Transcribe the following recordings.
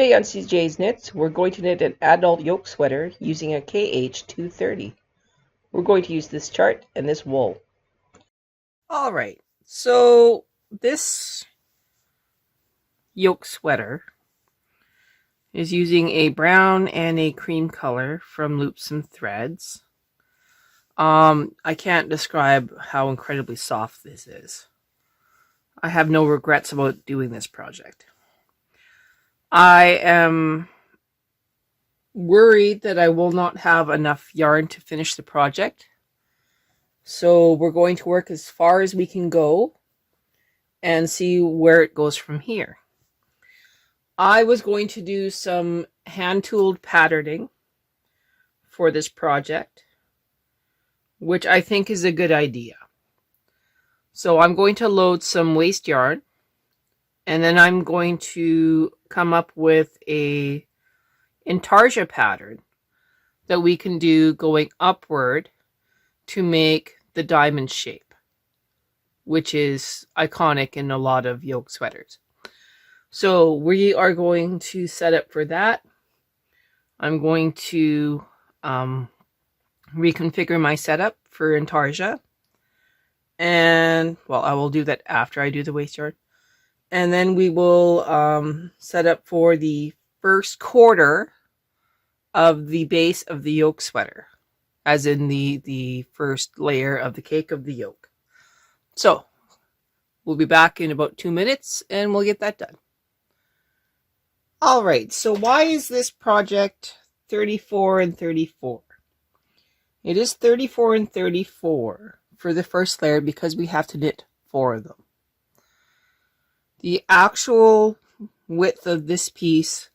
Today on CJ's Knits, we're going to knit an adult yoke sweater using a KH230. We're going to use this chart and this wool. Alright, so this yoke sweater is using a brown and a cream color from Loops and Threads. I can't describe how incredibly soft this is. I have no regrets about doing this project. I am worried that I will not have enough yarn to finish the project. So we're going to work as far as we can go and see where it goes from here. I was going to do some hand-tooled patterning for this project, which I think is a good idea. So I'm going to load some waste yarn, and then I'm going to come up with a intarsia pattern that we can do going upward to make the diamond shape, which is iconic in a lot of yoke sweaters. So we are going to set up for that. I'm going to reconfigure my setup for intarsia. And, well, I will do that after I do the waste yarn. And then we will set up for the first quarter of the base of the yoke sweater, as in the first layer of the cake of the yoke. So we'll be back in about 2 minutes and we'll get that done. Alright, so why is this project 34 and 34? It is 34 and 34 for the first layer because we have to knit 4 of them. The actual width of this piece,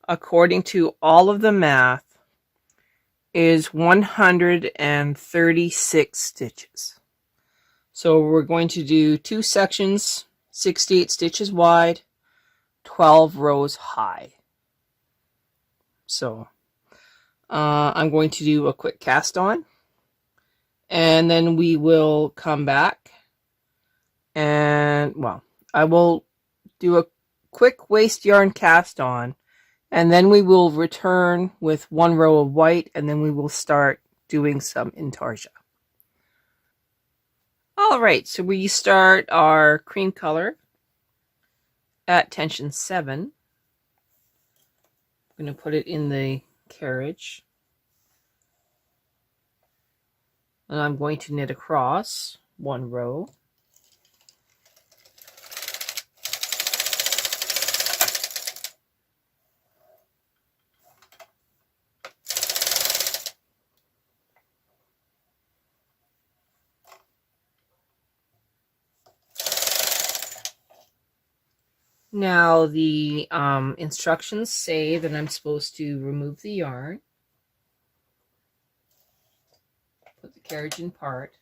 according to all of the math, is 136 stitches. So we're going to do 2 sections, 68 stitches wide, 12 rows high. So I'm going to do a quick cast on, and then we will come back and, well, I will do a quick waste yarn cast on, and then we will return with 1 row of white, and then we will start doing some intarsia. Alright, so we start our cream color at tension 7. I'm going to put it in the carriage. And I'm going to knit across 1 row. Now the instructions say that I'm supposed to remove the yarn, put the carriage in part,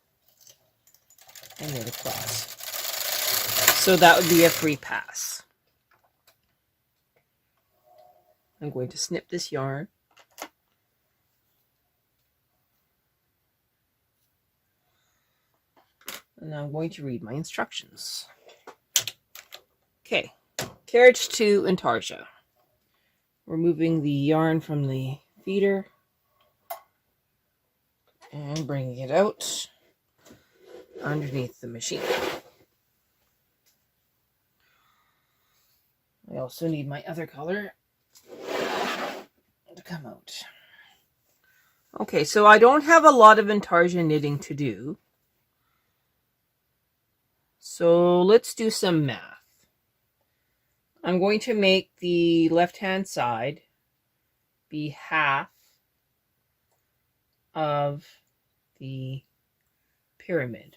and knit across. So that would be a free pass. I'm going to snip this yarn. And I'm going to read my instructions. Okay, carriage to intarsia. Removing the yarn from the feeder and bringing it out underneath the machine. I also need my other color to come out. Okay, so I don't have a lot of intarsia knitting to do. So let's do some math. I'm going to make the left-hand side be half of the pyramid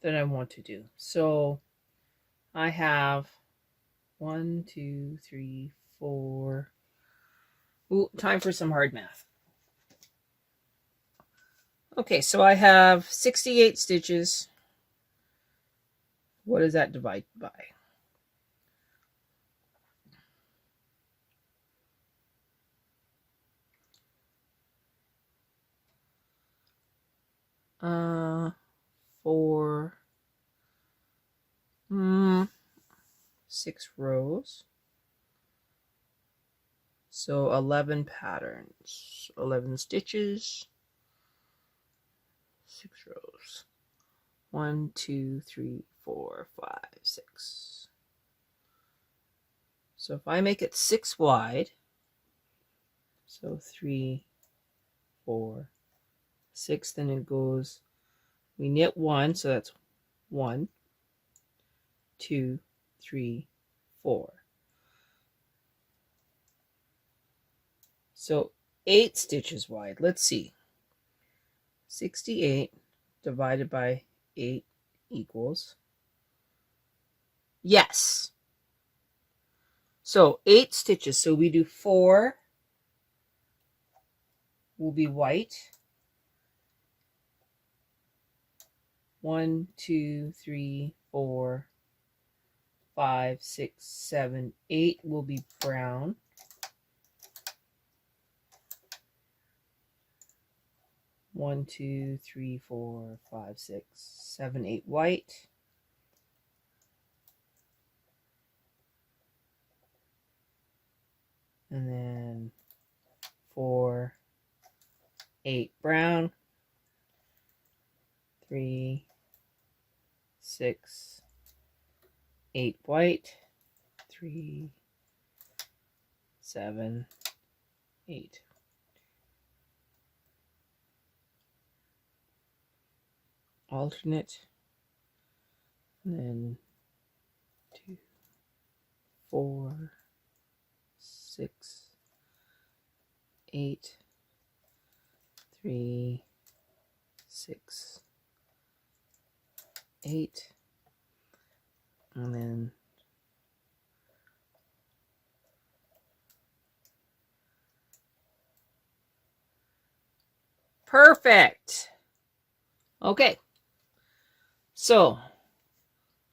that I want to do. So I have 1, 2, 3, 4. Ooh, time for some hard math. Okay, so I have 68 stitches. What does that divide by? Four, 6 rows. So 11 patterns, 11 stitches, 6 rows. 1, 2, 3, 4, 5, 6. So if I make it 6 wide, so 3, 4, 6, then it goes, we knit 1, so that's 1, 2, 3, 4. So 8 stitches wide. Let's see. 68 divided by 8 equals, yes. So 8 stitches. So we do 4 will be white. 1, 2, 3, 4, 5, 6, 7, 8 will be brown. 1, 2, 3, 4, 5, 6, 7, 8 white. And then 4, 8 brown. 3, 6, 8 white. 3, 7, 8. Alternate. And then 2, 4, 6, 8, 3, 6, 8, and then perfect. Okay, so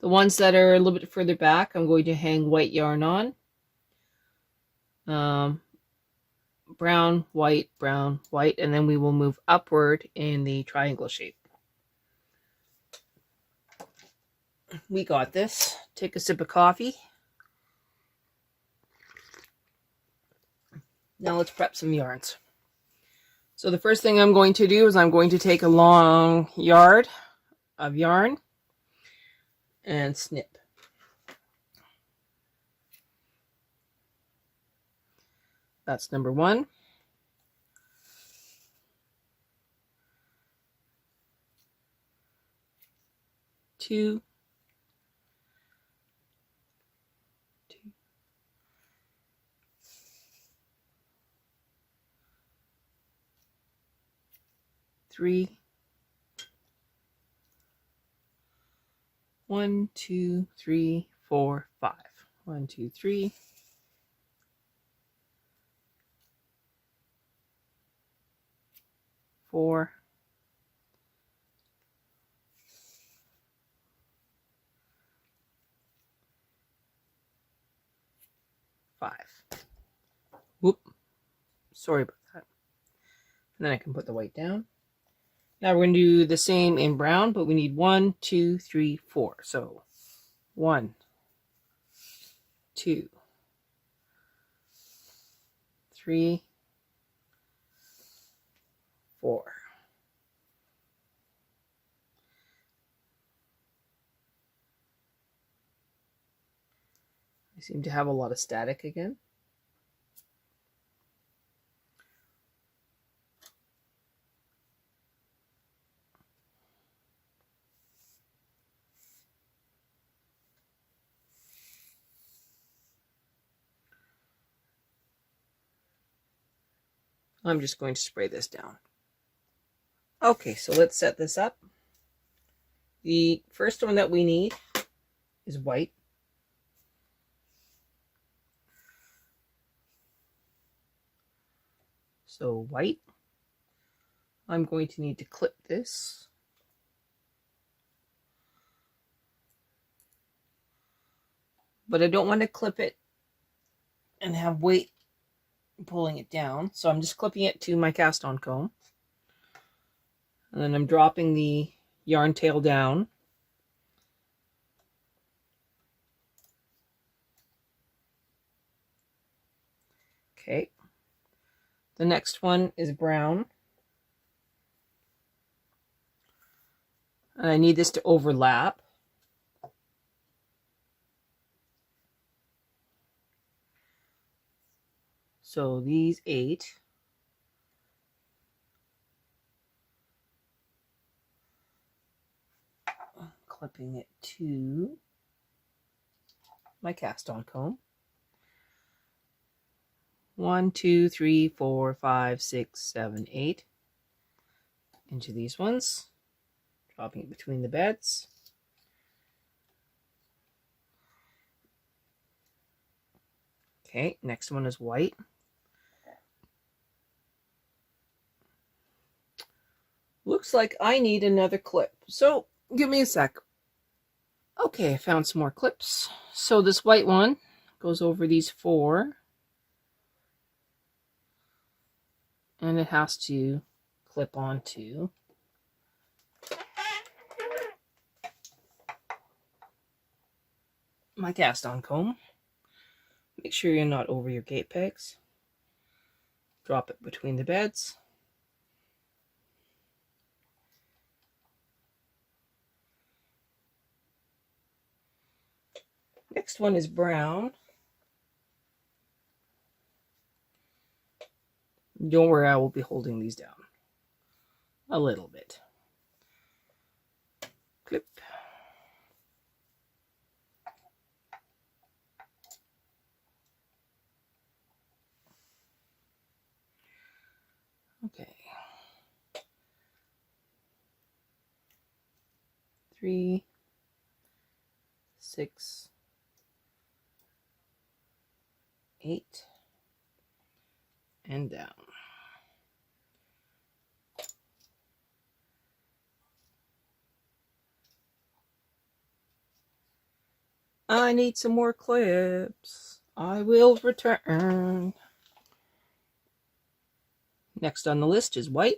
the ones that are a little bit further back, I'm going to hang white yarn on. Brown, white, and then we will move upward in the triangle shape. We got this. Take a sip of coffee. Now let's prep some yarns. So the first thing I'm going to do is I'm going to take a long yard of yarn and snip. That's number 1. Two, 3. 1, 2, 3, 4, 5. 1, 2, 3. 4. 5. Whoop. Sorry about that. And then I can put the white down. Now we're going to do the same in brown, but we need 1, 2, 3, 4. So 1, 2, 3, 4. I seem to have a lot of static again. I'm just going to spray this down. Okay, so let's set this up. The first one that we need is white. So white. I'm going to need to clip this. But I don't want to clip it and have weight pulling it down. So I'm just clipping it to my cast on comb. And then I'm dropping the yarn tail down. Okay. The next one is brown. And I need this to overlap. So these 8. Clipping it to my cast on comb. 1, 2, 3, 4, 5, 6, 7, 8 into these ones, dropping it between the beds. Okay, next one is white. Looks like I need another clip, so give me a sec. Okay, I found some more clips. So this white one goes over these 4, and it has to clip onto my cast on comb. Make sure you're not over your gate pegs. Drop it between the beds. Next one is brown. Don't worry, I will be holding these down a little bit. Clip. Okay. 3, 6, 8, and down. I need some more clips. I will return. Next on the list is white.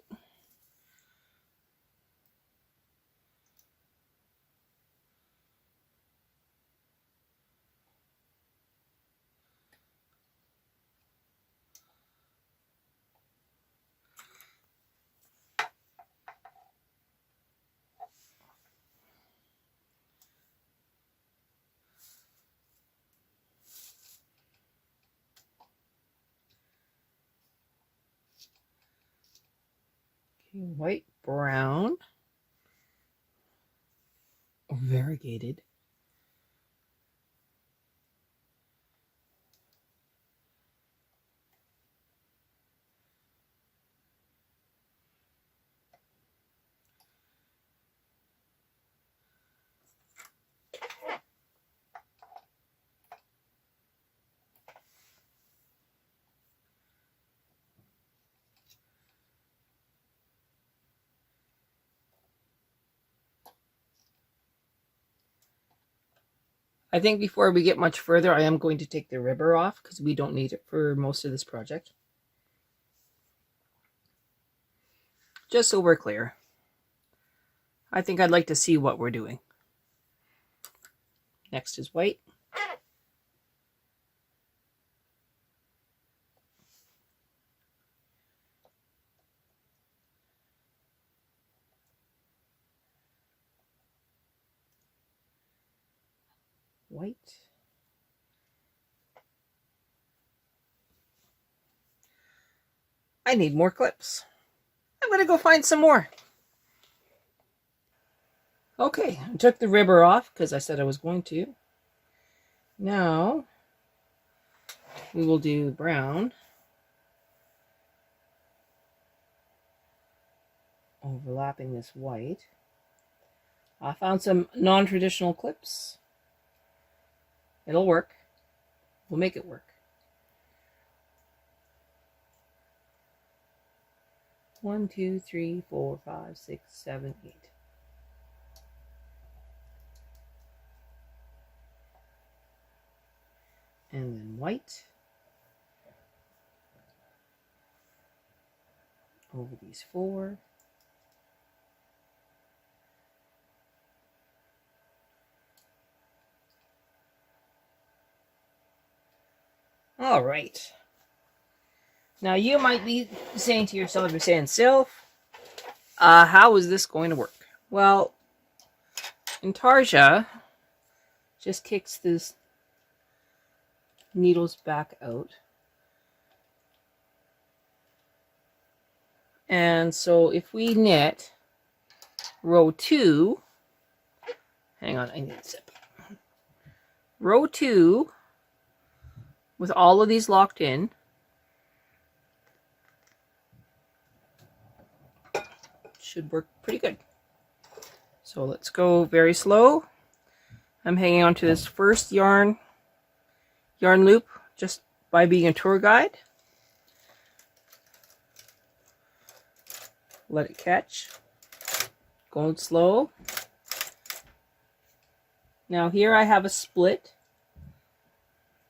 Okay, white, brown, or variegated. I think before we get much further, I am going to take the ribber off because we don't need it for most of this project. Just so we're clear. I think I'd like to see what we're doing. Next is white. White. I need more clips. I'm going to go find some more. Okay, I took the ribber off because I said I was going to. Now, we will do brown. Overlapping this white. I found some non-traditional clips. It'll work. We'll make it work. 1, 2, 3, 4, 5, 6, 7, 8. And then white over these 4. All right. Now you might be saying to yourself, you're saying, Sylph, how is this going to work? Well, Intarsia just kicks this needles back out. And so if we knit row 2, hang on, I need a sip. Row 2 with all of these locked in, should work pretty good. So let's go very slow. I'm hanging on to this first yarn loop just by being a tour guide. Let it catch. Going slow. Now here I have a split.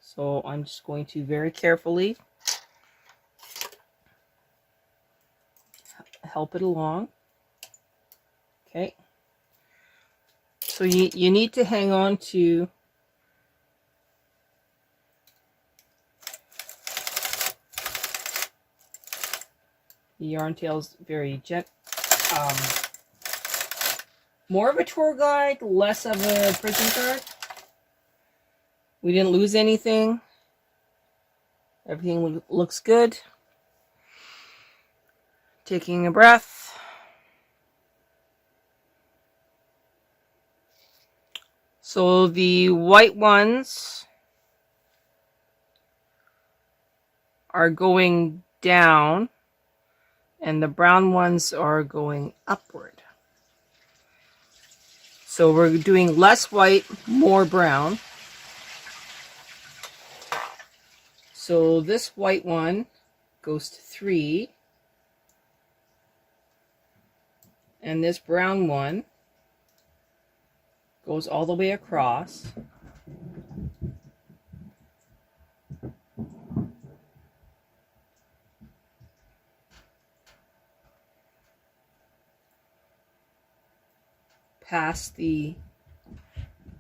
So I'm just going to very carefully help it along. Okay. So you need to hang on to the yarn tails very more of a tour guide, less of a printing card. We didn't lose anything. Everything looks good. Taking a breath. So the white ones are going down and the brown ones are going upward. So we're doing less white, more brown. So this white one goes to 3, and this brown one goes all the way across. Past the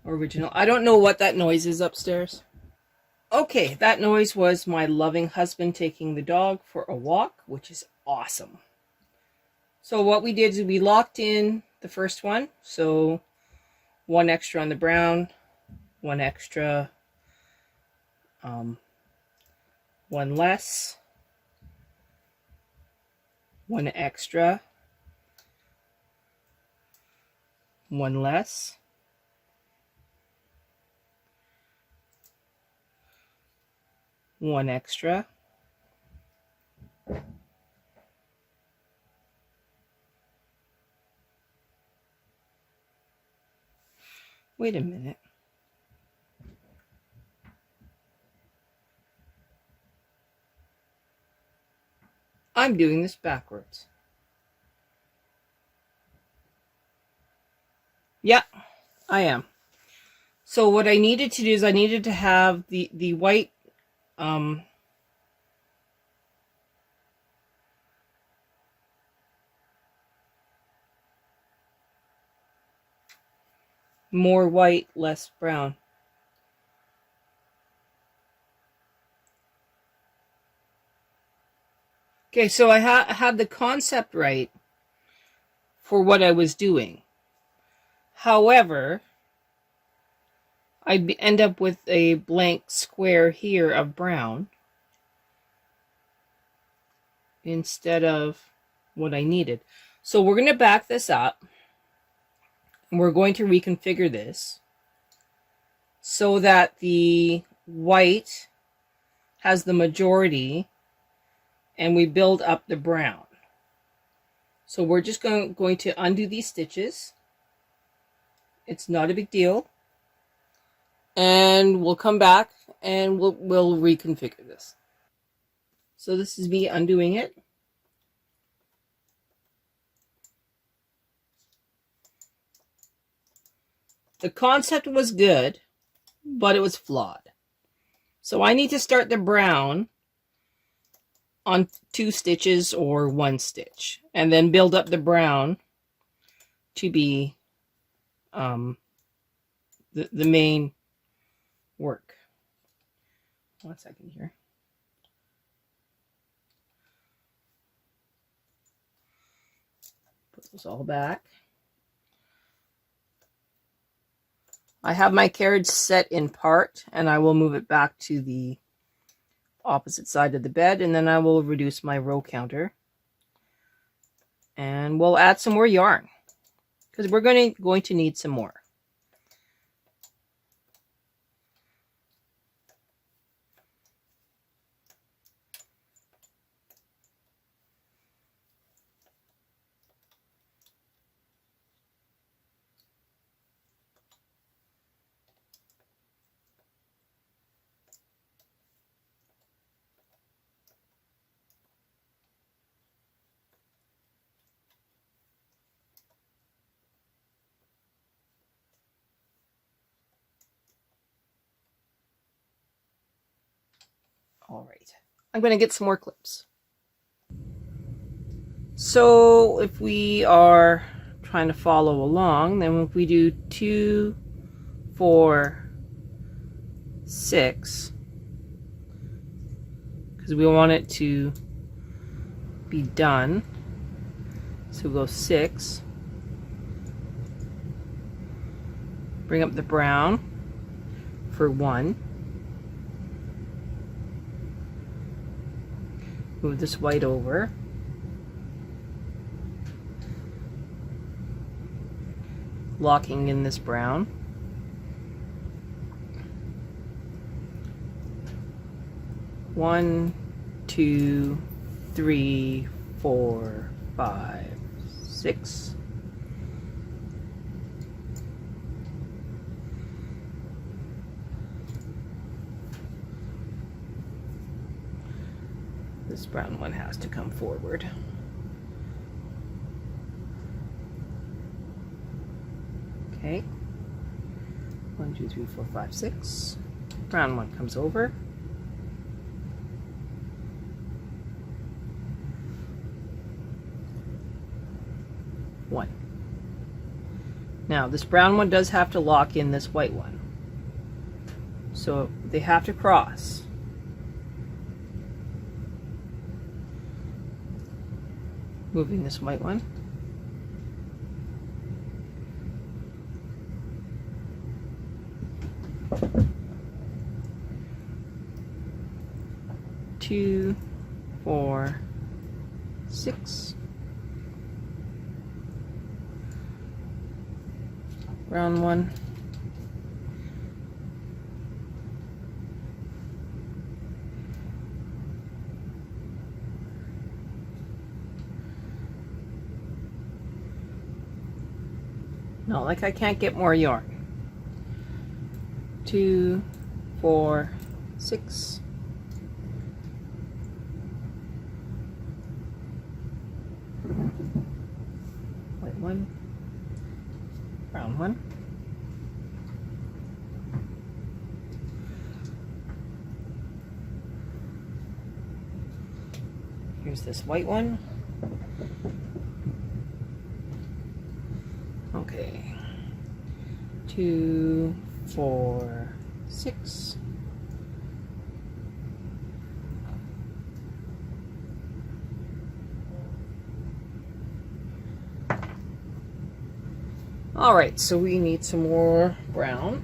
original. I don't know what that noise is upstairs. Okay, that noise was my loving husband taking the dog for a walk, which is awesome. So what we did is we locked in the first one. So 1 extra on the brown, 1 extra, 1 less, 1 extra, 1 less, 1 extra, wait a minute. I'm doing this backwards. Yeah, I am. So what I needed to do is I needed to have the white more white, less brown. Okay, so I had the concept right for what I was doing. However, I'd end up with a blank square here of brown instead of what I needed. So we're going to back this up and we're going to reconfigure this so that the white has the majority and we build up the brown. So we're just going to undo these stitches. It's not a big deal. And we'll come back and we'll reconfigure this. So this is me undoing it. The concept was good, but it was flawed. So I need to start the brown on 2 stitches or 1 stitch, and then build up the brown to be the main work. 1 second here. Put those all back. I have my carriage set in part, and I will move it back to the opposite side of the bed, and then I will reduce my row counter. And we'll add some more yarn, because we're going to need some more. All right, I'm going to get some more clips. So if we are trying to follow along, then if we do 2, 4, 6, because we want it to be done, so we'll go 6, bring up the brown for 1, move this white over, locking in this brown, one, 2, 3, 4, 5, 6. This brown one has to come forward. Okay. 1, 2, 3, 4, 5, 6. Brown one comes over. One. Now this brown one does have to lock in this white one, so they have to cross. Moving this white one. Two, 4, 6. Brown one. No, like I can't get more yarn. 2, 4, 6. White one. Brown one. Here's this white one. Okay. 2, 4, 6. All right, so we need some more brown.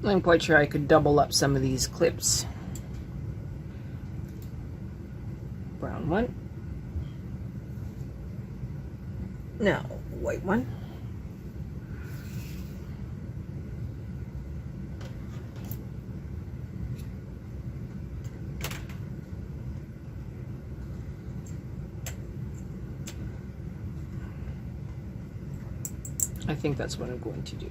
I'm quite sure I could double up some of these clips. Brown one. Now, white one. I think that's what I'm going to do.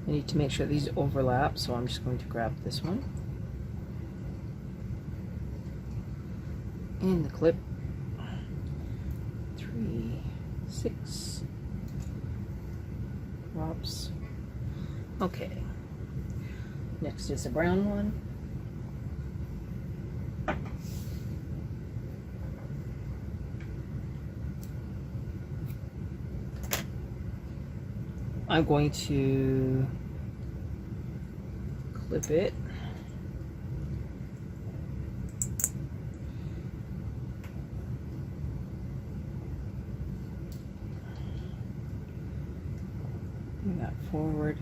I need to make sure these overlap, so I'm just going to grab this one and the clip. 3, 6 drops. Okay. Next is a brown one. I'm going to clip it. Bring that forward.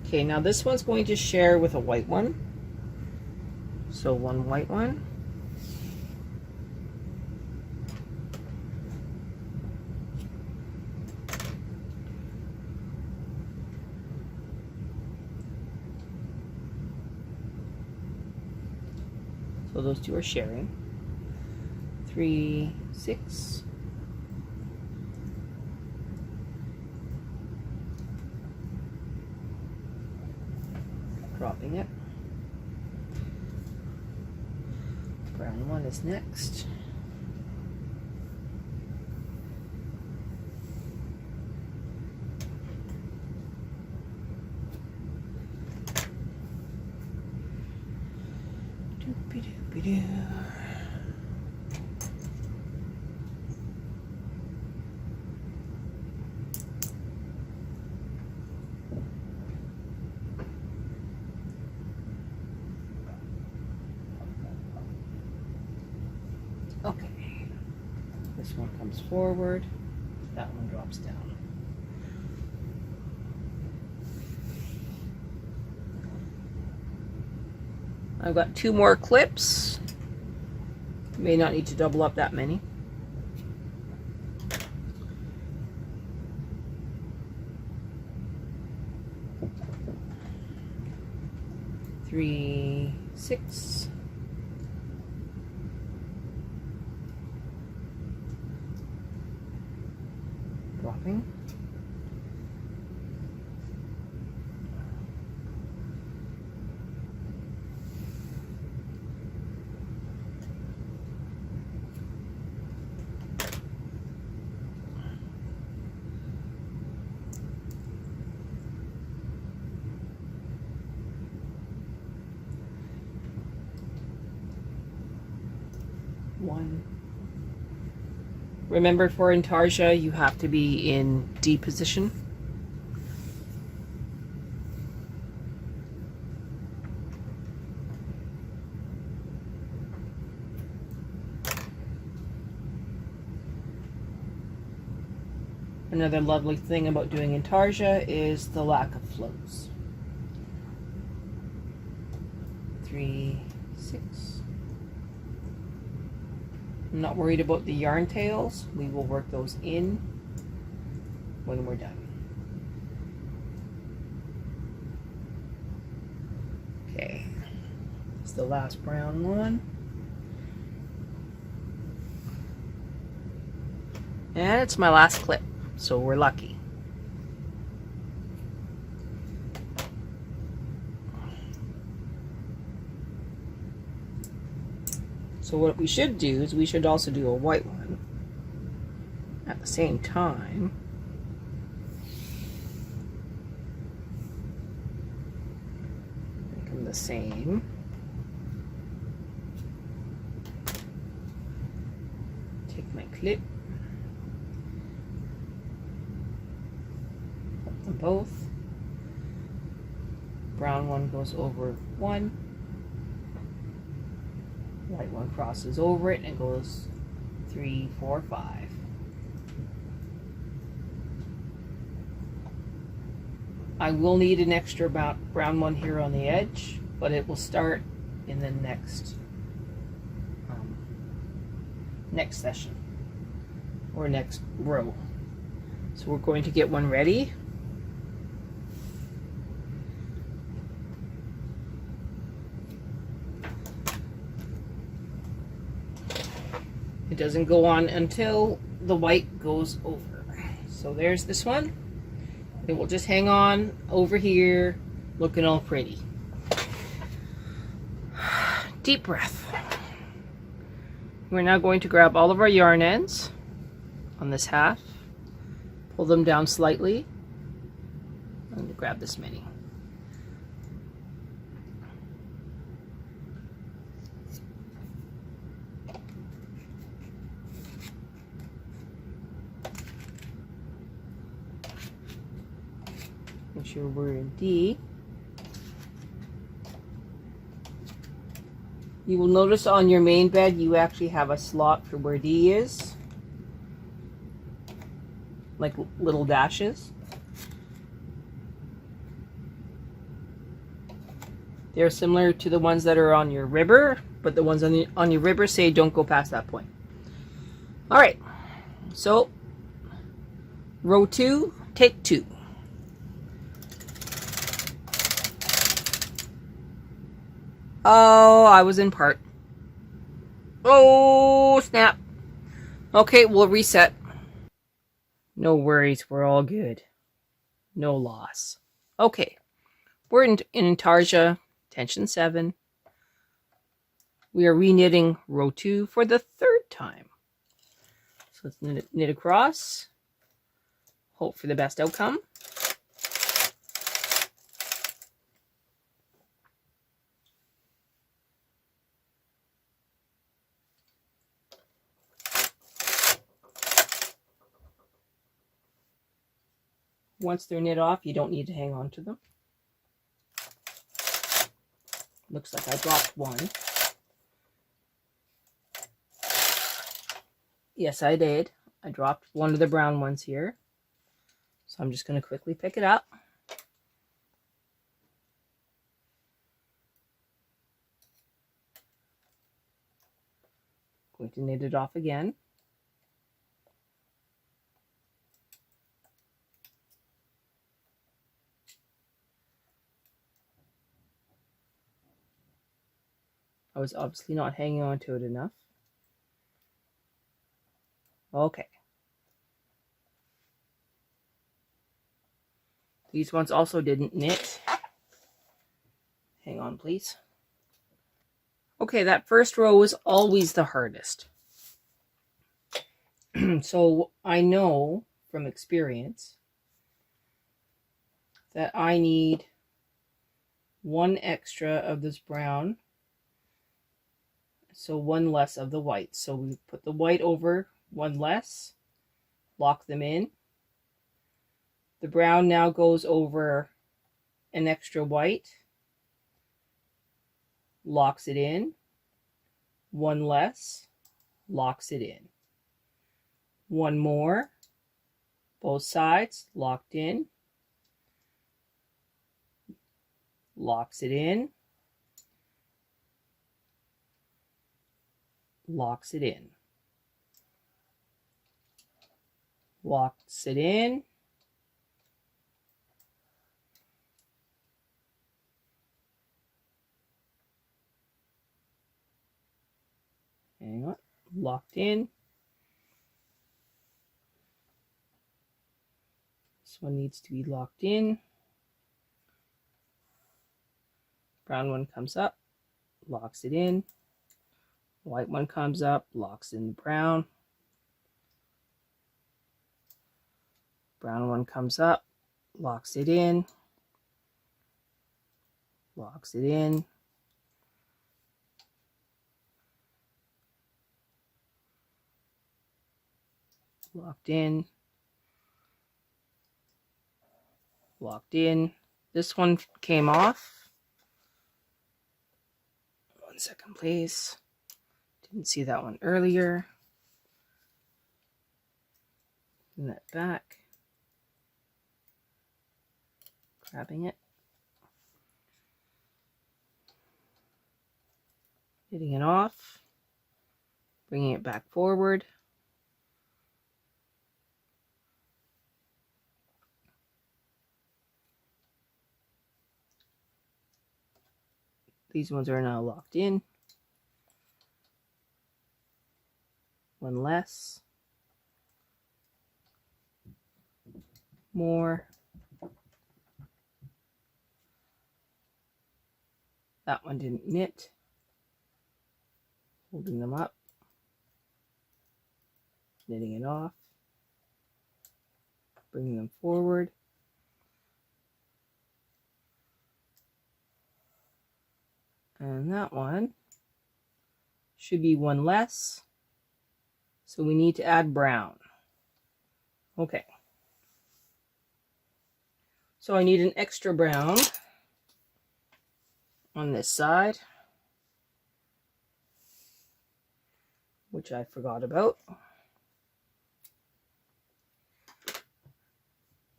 Okay, now this one's going to share with a white one. So one white one. So those two are sharing. 3, 6. Dropping it. Brown one is next. Doopy-doopy-doo. Okay, this one comes forward, that one drops down. I've got 2 more clips. May not need to double up that many. Three, 6. Dropping. One. Remember, for intarsia, you have to be in D position. Another lovely thing about doing intarsia is the lack of flows. 3, 6. I'm not worried about the yarn tails. We will work those in when we're done. Okay, it's the last brown one. And it's my last clip, so we're lucky. So what we should do is we should also do a white one at the same time. Make them the same. Take my clip. Put them both. Brown one goes over one. White one crosses over it and goes 3, 4, 5. I will need an extra brown one here on the edge, but it will start in the next session or next row. So we're going to get one ready. It doesn't go on until the white goes over. So there's this one. It will just hang on over here, looking all pretty. Deep breath. We're now going to grab all of our yarn ends on this half, pull them down slightly. I'm going to grab this many. sure we're in D. You will notice on your main bed you actually have a slot for where D is, like little dashes. They're similar to the ones that are on your ribber, but the ones on your ribber say don't go past that point. All right, so row 2, take 2. Oh, I was in part. Oh, snap. Okay, we'll reset. No worries, we're all good. No loss. Okay, we're in intarsia, tension 7. We are reknitting row 2 for the 3rd time. So let's knit across. Hope for the best outcome. Once they're knit off, you don't need to hang on to them. Looks like I dropped one. Yes, I did. I dropped one of the brown ones here. So I'm just going to quickly pick it up. Going to knit it off again. I was obviously not hanging on to it enough. Okay. These ones also didn't knit. Hang on, please. Okay, that first row is always the hardest. So I know from experience that I need one extra of this brown, so one less of the white. So we put the white over one less, lock them in. The brown now goes over an extra white, locks it in. One less, locks it in. One more, both sides, locked in. Locks it in. Locks it in. Locks it in. Hang on. Locked in. This one needs to be locked in. Brown one comes up, locks it in. White one comes up, locks in the brown. Brown one comes up, locks it in. Locks it in. Locked in. Locked in. This one came off. 1 second, please. Didn't see that one earlier. Bring that back. Grabbing it. Hitting it off. Bringing it back forward. These ones are now locked in. One less. More. That one didn't knit. Holding them up. Knitting it off. Bringing them forward. And that one should be one less. So we need to add brown. Okay. So I need an extra brown on this side, which I forgot about.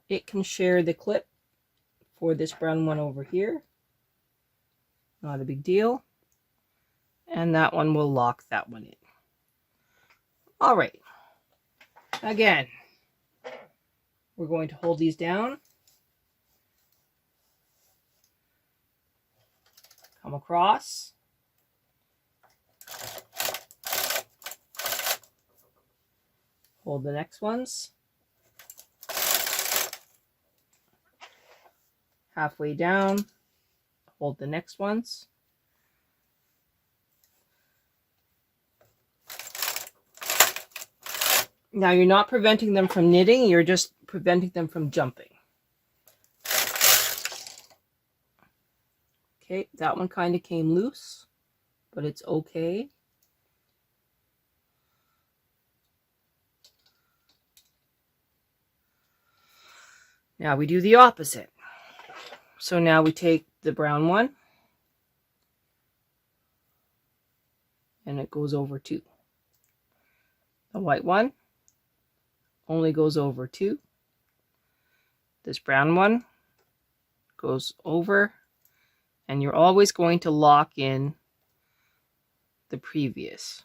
It can share the clip for this brown one over here. Not a big deal. And that one will lock that one in. All right. Again, we're going to hold these down. Come across. Hold the next ones. Halfway down. Hold the next ones. Now you're not preventing them from knitting, you're just preventing them from jumping. Okay, that one kind of came loose, but it's okay. Now we do the opposite. So now we take the brown one, and it goes over 2. The white one only goes over 2. This brown one goes over, and you're always going to lock in the previous.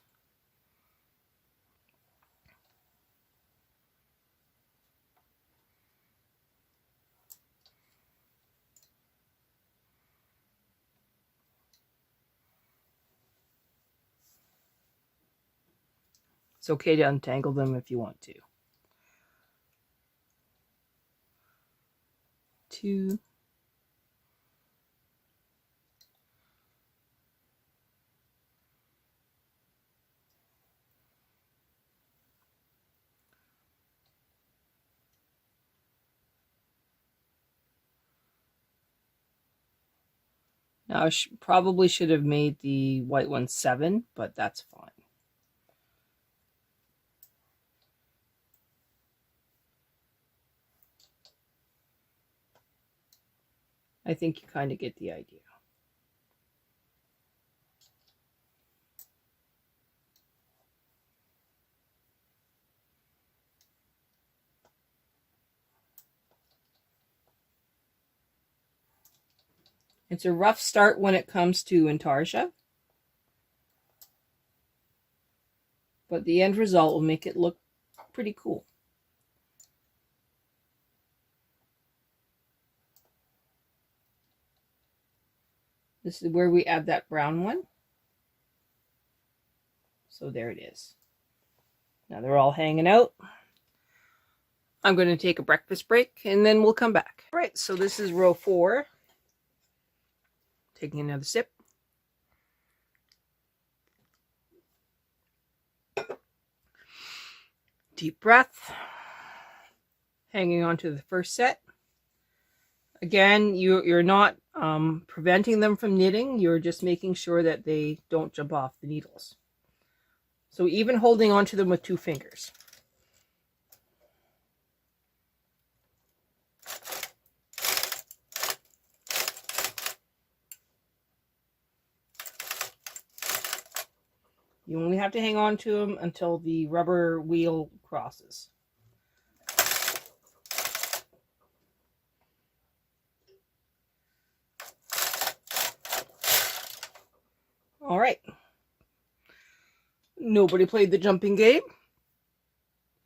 It's okay to untangle them if you want to. 2. Now I probably should have made the white one 7, but that's fine. I think you kind of get the idea. It's a rough start when it comes to intarsia, but the end result will make it look pretty cool. This is where we add that brown one. So there it is. Now they're all hanging out. I'm going to take a breakfast break and then we'll come back. All right, so this is row 4. Taking another sip. Deep breath. Hanging on to the first set. Again, you're not preventing them from knitting. You're just making sure that they don't jump off the needles. So even holding on to them with 2 fingers. You only have to hang on to them until the rubber wheel crosses. All right. Nobody played the jumping game.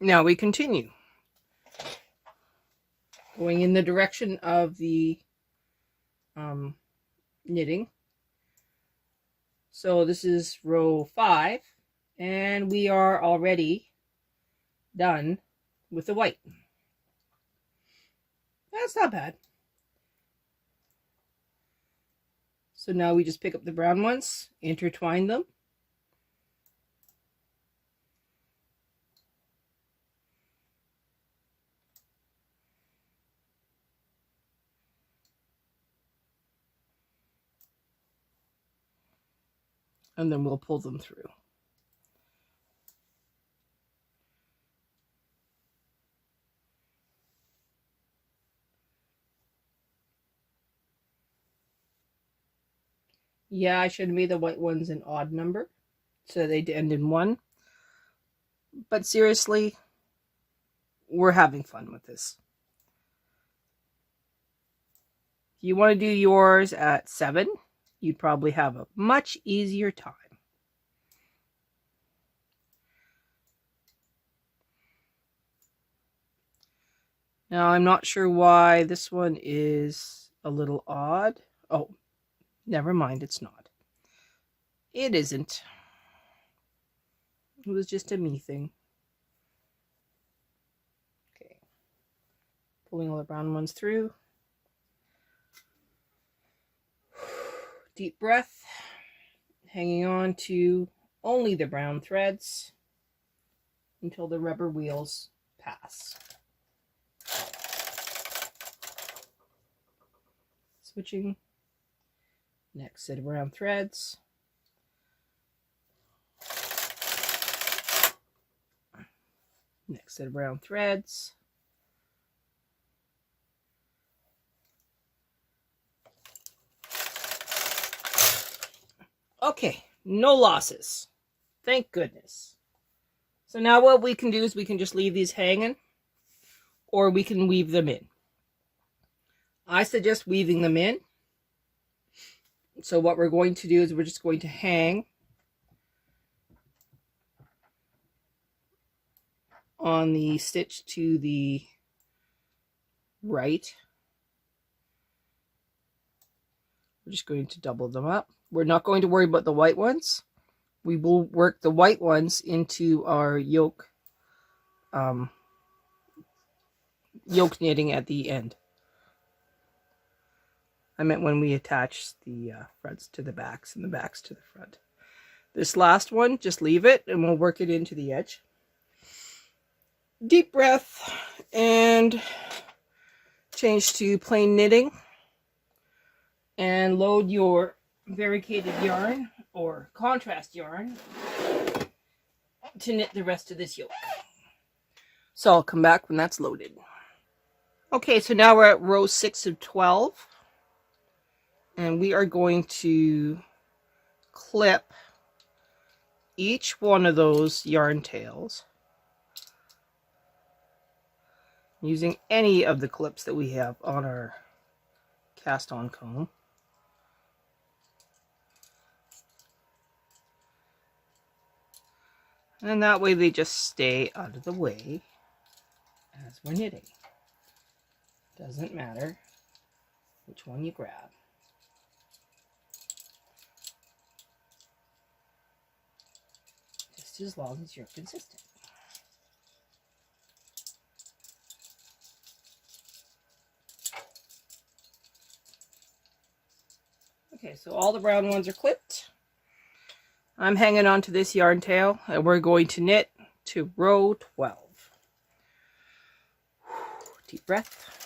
Now we continue. Going in the direction of the knitting. So this is row 5, and we are already done with the white. That's not bad. So now we just pick up the brown ones, intertwine them. And then we'll pull them through. Yeah, I should have made the white ones an odd number so they'd end in 1. But seriously, we're having fun with this. If you want to do yours at 7, you'd probably have a much easier time. Now, I'm not sure why this one is a little odd. Oh, never mind, it's not. It isn't. It was just a me thing. Okay. Pulling all the brown ones through. Deep breath. Hanging on to only the brown threads until the rubber wheels pass. Switching. Next set of brown threads. Next set of brown threads. Okay, no losses. Thank goodness. So now what we can do is we can just leave these hanging, or we can weave them in. I suggest weaving them in. So what we're going to do is we're just going to hang on the stitch to the right. We're just going to double them up. We're not going to worry about the white ones. We will work the white ones into our yoke knitting at the end. I meant when we attach the fronts to the backs and the backs to the front. This last one, just leave it and we'll work it into the edge. Deep breath and change to plain knitting. And load your variegated yarn or contrast yarn to knit the rest of this yoke. So I'll come back when that's loaded. Okay, so now we're at row 6 of 12. And we are going to clip each one of those yarn tails using any of the clips that we have on our cast on comb. And that way they just stay out of the way as we're knitting. Doesn't matter which one you grab. Just as long as you're consistent. Okay, so all the brown ones are clipped. I'm hanging on to this yarn tail and we're going to knit to row 12. Deep breath.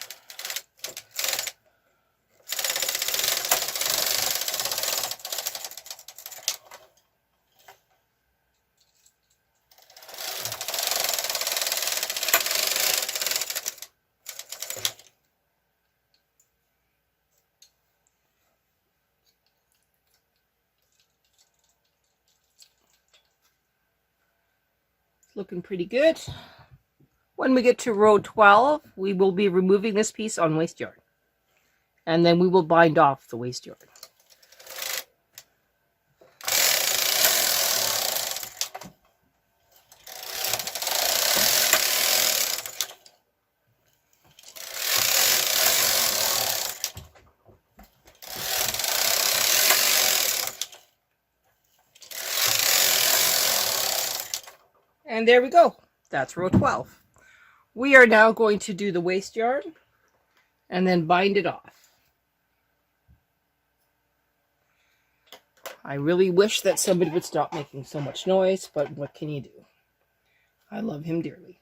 Looking pretty good. When we get to row 12, we will be removing this piece on waste yarn. And then we will bind off the waste yarn. And there we go. That's row 12. We are now going to do the waste yarn and then bind it off. I really wish that somebody would stop making so much noise, but what can you do? I love him dearly.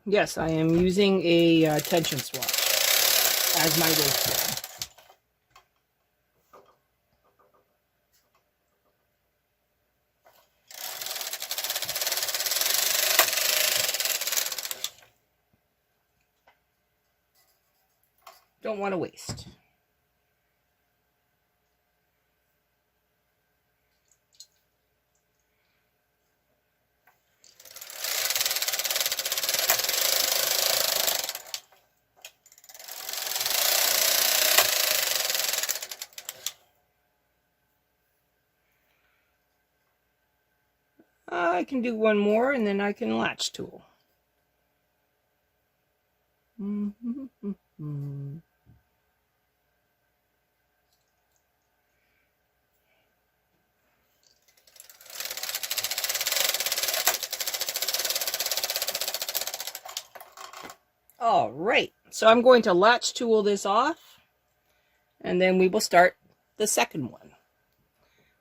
Yes, I am using a tension swatch as my waist. Don't want to waste. I can do one more and then I can latch tool. All right, so I'm going to latch tool this off and then we will start the second one.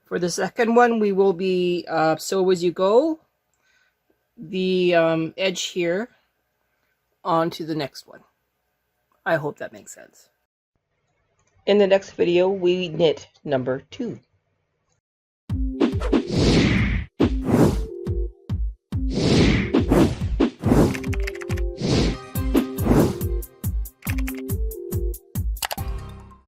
For the second one, we will be sew as you go the edge here onto the next one. I hope that makes sense. In the next video, we knit number 2.